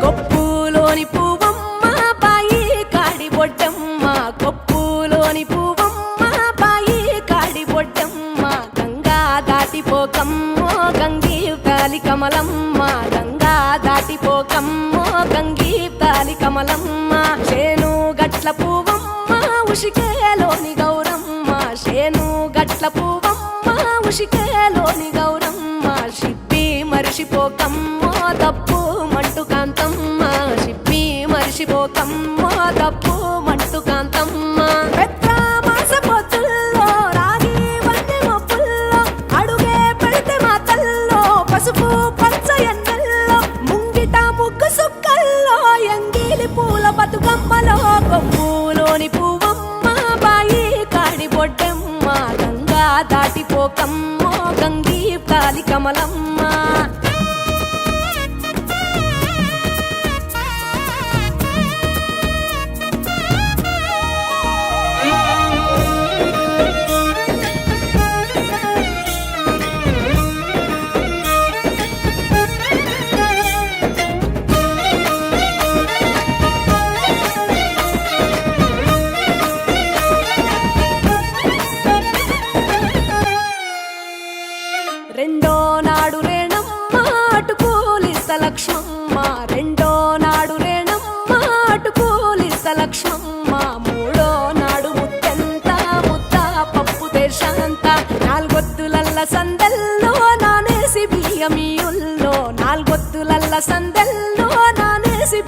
కొప్పులోని పువ్వమ్మ బాయి కాడి బొడ్డమ్మ, కొప్పులోని పువ్వమ్మ బాయి కాడి బొడ్డమ్మ, గంగా దాటిపోకమ్మో గంగీ తాలి కమలమ్మ, గంగా దాటిపోకమ్మో గంగీ తాలి కమలమ్మ, శేను గట్ల పువ్వమ్మ ఉషికేలోని గౌరమ్మ, శేను గట్ల పువ్వమ్మ ఉషికేలోని గౌరమ్మ, షిప్పి మరిషిపోకమ్మో తప్పు మంటు కాంతమ్మ, షిప్పి మరిషిపోకమ్మో తప్పు మంటు కాంతమ్మ, పెద్ద మాస పొత్తుల్లో రాగి వన్నె మొప్పుల్లో అడుగే పెడితే మా తల్లో, పసుపు పచ్చ ఎన్నెల్లో ముంగిట ముగ్గు సుక్కల్లో, ఎంగిలి పూల బతుకమ్మలో కొమ్ములోని పువ్వమ్మ బాయి కాడి బొడ్డమ్మ, గంగా దాటిపోకమ్మో గంగీ తాలి కమలమ్మ. రెండో నాడు రేణమ్మ అటుకూలిస్త లక్ష్మమ్మ, రెండో నాడు రేణమ్మ అటుకూలిస్త లక్ష్మమ్మ, మూడో నాడు ముత్తెంత ముద్ద పప్పు దేశంత, నాలుగొత్తులల్ల సందెల్లో నానేసి బియ్యమియుల్లో, నాలుగొత్తులల్ల సందెల్లో నానేసి